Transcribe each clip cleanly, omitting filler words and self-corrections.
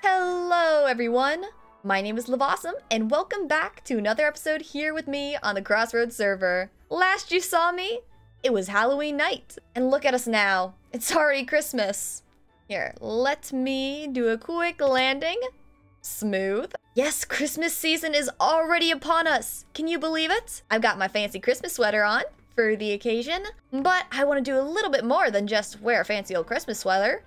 Hello everyone! My name is Lavawesome, and welcome back to another episode here with me on the Crossroads server. Last you saw me, it was Halloween night, and look at us now. It's already Christmas. Here, let me do a quick landing. Smooth. Yes, Christmas season is already upon us. Can you believe it? I've got my fancy Christmas sweater on for the occasion, but I want to do a little bit more than just wear a fancy old Christmas sweater.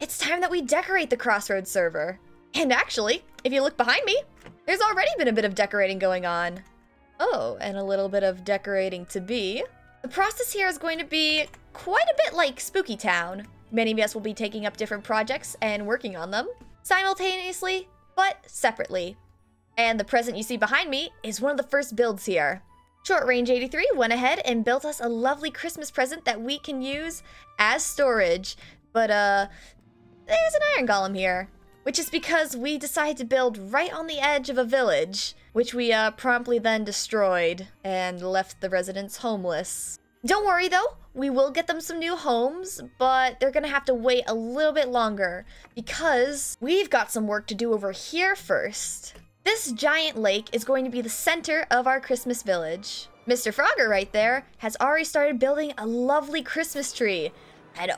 It's time that we decorate the Crossroads server. And actually, if you look behind me, there's already been a bit of decorating going on. Oh, and a little bit of decorating to be. The process here is going to be quite a bit like Spooky Town. Many of us will be taking up different projects and working on them simultaneously, but separately. And the present you see behind me is one of the first builds here. Short Range 83 went ahead and built us a lovely Christmas present that we can use as storage. But there's an iron golem here, which is because we decided to build right on the edge of a village, which we promptly then destroyed and left the residents homeless. Don't worry though, we will get them some new homes, but they're gonna have to wait a little bit longer because we've got some work to do over here first. This giant lake is going to be the center of our Christmas village. Mr. Frogger right there has already started building a lovely Christmas tree. And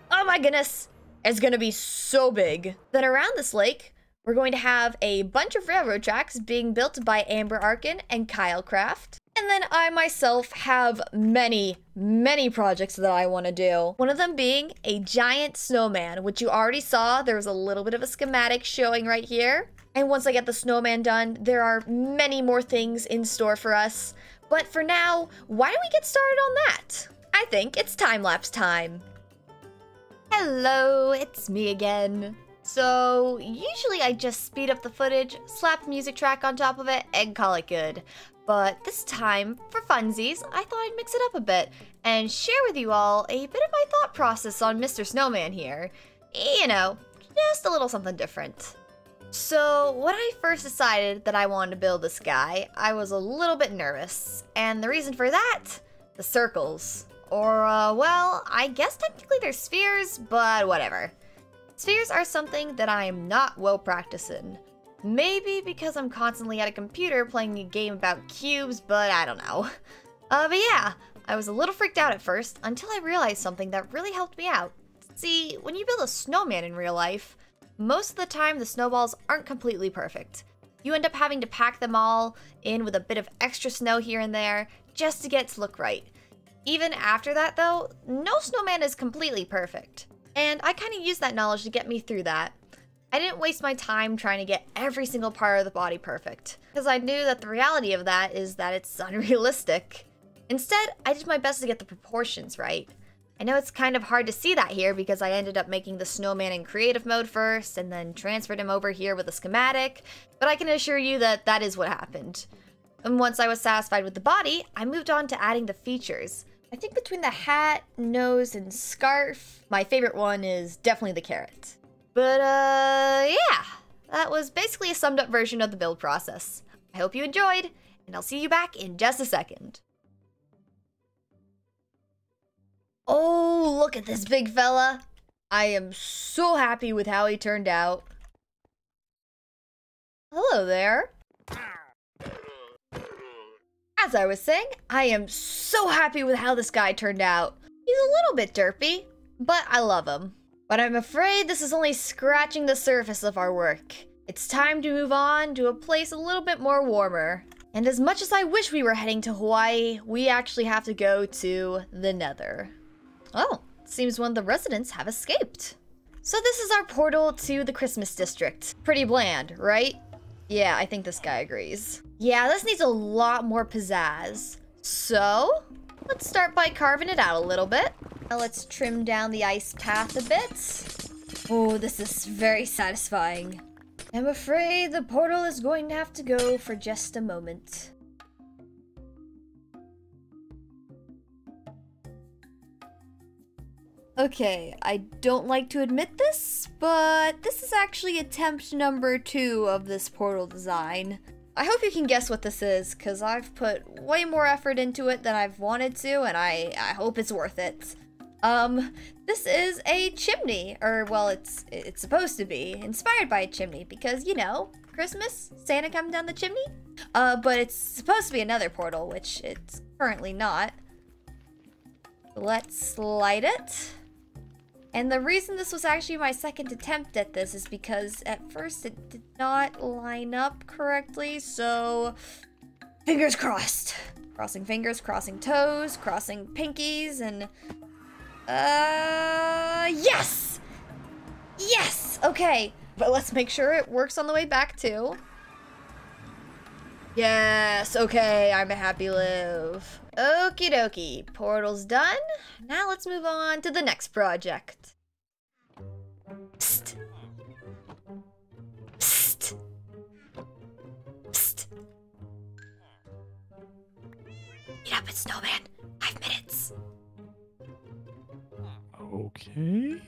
oh my goodness, it's gonna be so big. Then around this lake, we're going to have a bunch of railroad tracks being built by Amber Arkin and Kyle Craft. And then I myself have many projects that I want to do. One of them being a giant snowman, which you already saw. There was a little bit of a schematic showing right here. And once I get the snowman done, there are many more things in store for us. But for now, why don't we get started on that? I think it's time-lapse time. Hello, it's me again. So, usually I just speed up the footage, slap a music track on top of it, and call it good. But this time, for funsies, I thought I'd mix it up a bit and share with you all a bit of my thought process on Mr. Snowman here. You know, just a little something different. So, when I first decided that I wanted to build this guy, I was a little bit nervous. And the reason for that? The circles. Or, well, I guess technically they're spheres, but whatever. Spheres are something that I am not well practiced in. Maybe because I'm constantly at a computer playing a game about cubes, but I don't know. But yeah, I was a little freaked out at first until I realized something that really helped me out. See, when you build a snowman in real life, most of the time the snowballs aren't completely perfect. You end up having to pack them all in with a bit of extra snow here and there just to get it to look right. Even after that though, no snowman is completely perfect. And I kind of used that knowledge to get me through that. I didn't waste my time trying to get every single part of the body perfect, because I knew that the reality of that is that it's unrealistic. Instead, I did my best to get the proportions right. I know it's kind of hard to see that here because I ended up making the snowman in creative mode first and then transferred him over here with a schematic, but I can assure you that that is what happened. And once I was satisfied with the body, I moved on to adding the features. I think between the hat, nose, and scarf, my favorite one is definitely the carrot. But, yeah, that was basically a summed up version of the build process. I hope you enjoyed, and I'll see you back in just a second. Oh, look at this big fella. I am so happy with how he turned out. Hello there. As I was saying, I am so happy with how this guy turned out. He's a little bit derpy, but I love him. But I'm afraid this is only scratching the surface of our work. It's time to move on to a place a little bit more warmer. And as much as I wish we were heading to Hawaii, we actually have to go to the Nether. Oh, it seems one of the residents have escaped. So this is our portal to the Christmas district. Pretty bland, right? Yeah, I think this guy agrees. Yeah, this needs a lot more pizzazz. So, let's start by carving it out a little bit. Now let's trim down the ice path a bit. Oh, this is very satisfying. I'm afraid the portal is going to have to go for just a moment. Okay, I don't like to admit this, but this is actually attempt number 2 of this portal design. I hope you can guess what this is, because I've put way more effort into it than I've wanted to, and I hope it's worth it. This is a chimney, or well, it's supposed to be inspired by a chimney because, you know, Christmas, Santa coming down the chimney. But it's supposed to be another portal, which it's currently not. Let's slide it. And the reason this was actually my second attempt at this is because at first it did not line up correctly, so fingers crossed. Crossing fingers, crossing toes, crossing pinkies, and yes! Yes! Okay, but let's make sure it works on the way back too. Yes, okay, I'm a happy Liv. Okie dokie, portal's done. Now let's move on to the next project. Psst. Psst. Psst. Get up, it's snowman. 5 minutes. Okay.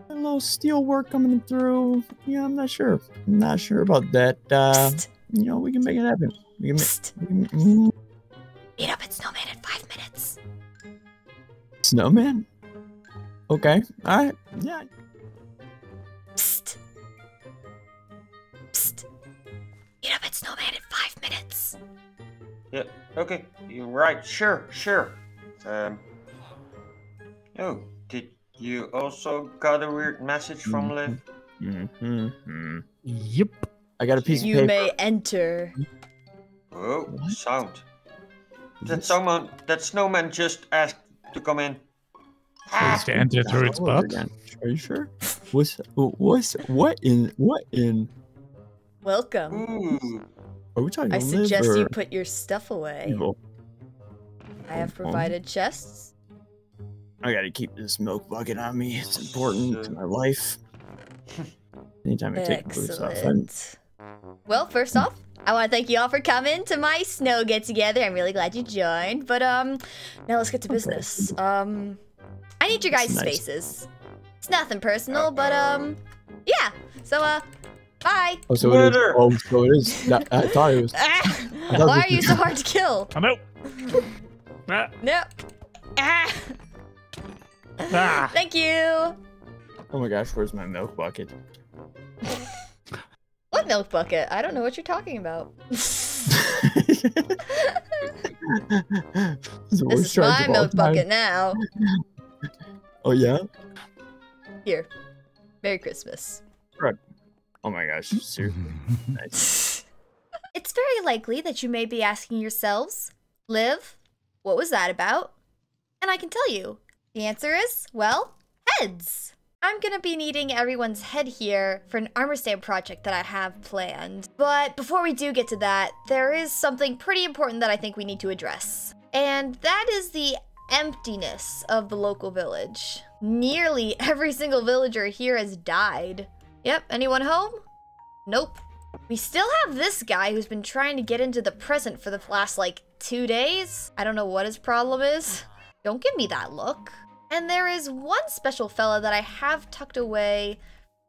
A little steel work coming through. Yeah, I'm not sure. I'm not sure about that. You know, we can make it happen. We can Meet up at Snowman in 5 minutes. Snowman? Okay. Alright. Yeah. Psst. Psst. Meet up at Snowman in 5 minutes. Yeah, okay. You're right. Sure. Oh, did you also got a weird message from Liv? Yep. I got a piece of paper. You may enter. Oh, What? sound. That snowman just asked to come in. Please to enter through its butt. Are you sure? What in? Welcome. Ooh. Are we talking I Liv suggest or you put your stuff away. evil? I have provided chests. I gotta keep this milk bucket on me. It's important to my life. Anytime I take boots off, Excellent. Well, first off, I want to thank you all for coming to my snow get-together. I'm really glad you joined. But, now let's get to business. I need your guys' Nice. spaces. It's nothing personal, but, yeah. So, bye. Oh, so it is. Oh, so it is. I thought it was. Why are you so hard to kill? I'm out. Ah, Nope. Ah. ah. Thank you. Oh my gosh, where's my milk bucket? What milk bucket? I don't know what you're talking about. This This is my milk bucket now. Oh yeah. Here. Merry Christmas. Oh my gosh, seriously. Nice. It's very likely that you may be asking yourselves, Liv, what was that about? And I can tell you, the answer is, well, heads. I'm gonna be needing everyone's head here for an armor stand project that I have planned. But before we do get to that, there is something pretty important that I think we need to address. And that is the emptiness of the local village. Nearly every single villager here has died. Yep, anyone home? Nope. We still have this guy who's been trying to get into the present for the last, like, 2 days. I don't know what his problem is. Don't give me that look. And there is one special fella that I have tucked away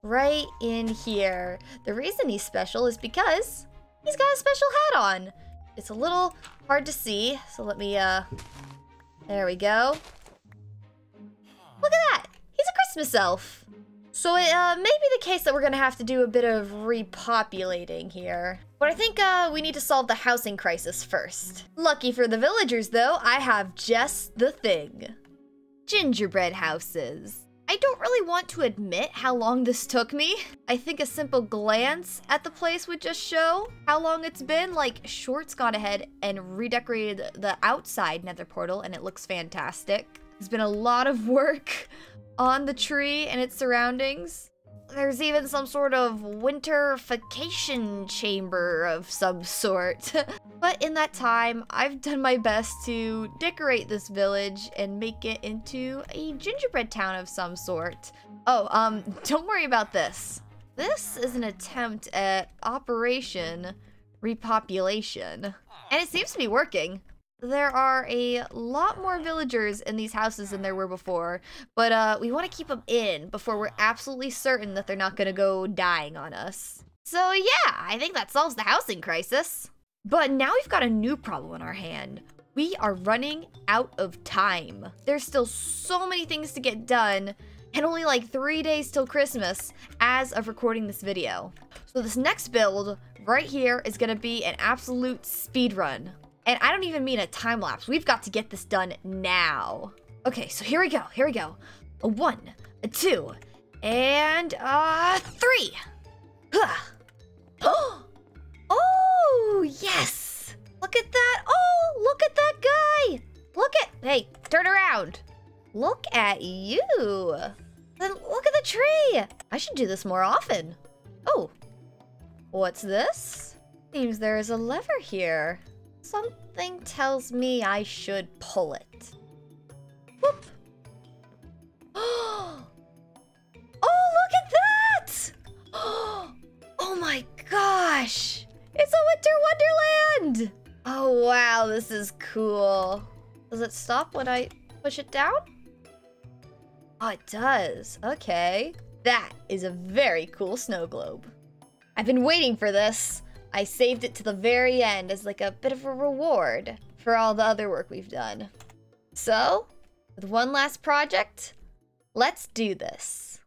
right in here. The reason he's special is because he's got a special hat on. It's a little hard to see, so let me, there we go. Look at that! He's a Christmas elf. So it may be the case that we're gonna have to do a bit of repopulating here. But I think we need to solve the housing crisis first. Lucky for the villagers though, I have just the thing. Gingerbread houses. I don't really want to admit how long this took me. I think a simple glance at the place would just show how long it's been. Like, Short's gone ahead and redecorated the outside nether portal and it looks fantastic. There's been a lot of work on the tree and its surroundings. There's even some sort of winterification chamber of some sort. But in that time, I've done my best to decorate this village and make it into a gingerbread town of some sort. Oh, don't worry about this. This is an attempt at Operation Repopulation. And it seems to be working. There are a lot more villagers in these houses than there were before, but we want to keep them in before we're absolutely certain that they're not going to go dying on us. So yeah, I think that solves the housing crisis. But now we've got a new problem on our hand. we are running out of time. There's still so many things to get done, and only like 3 days till Christmas as of recording this video. So this next build right here is gonna be an absolute speed run. And I don't even mean a time lapse. We've got to get this done now. Okay, so here we go, here we go. A 1, a 2, and 3. Oh, yes. Look at that. Oh, look at that guy. Look at, hey, turn around. Look at you. Then look at the tree. I should do this more often. Oh, what's this? Seems there is a lever here. Something tells me I should pull it. Whoop. Oh, look at that. Oh my gosh. It's a winter wonderland. Oh wow, this is cool. Does it stop when I push it down? Oh, it does. Okay. That is a very cool snow globe. I've been waiting for this. I saved it to the very end as like a bit of a reward for all the other work we've done. So, with one last project, let's do this.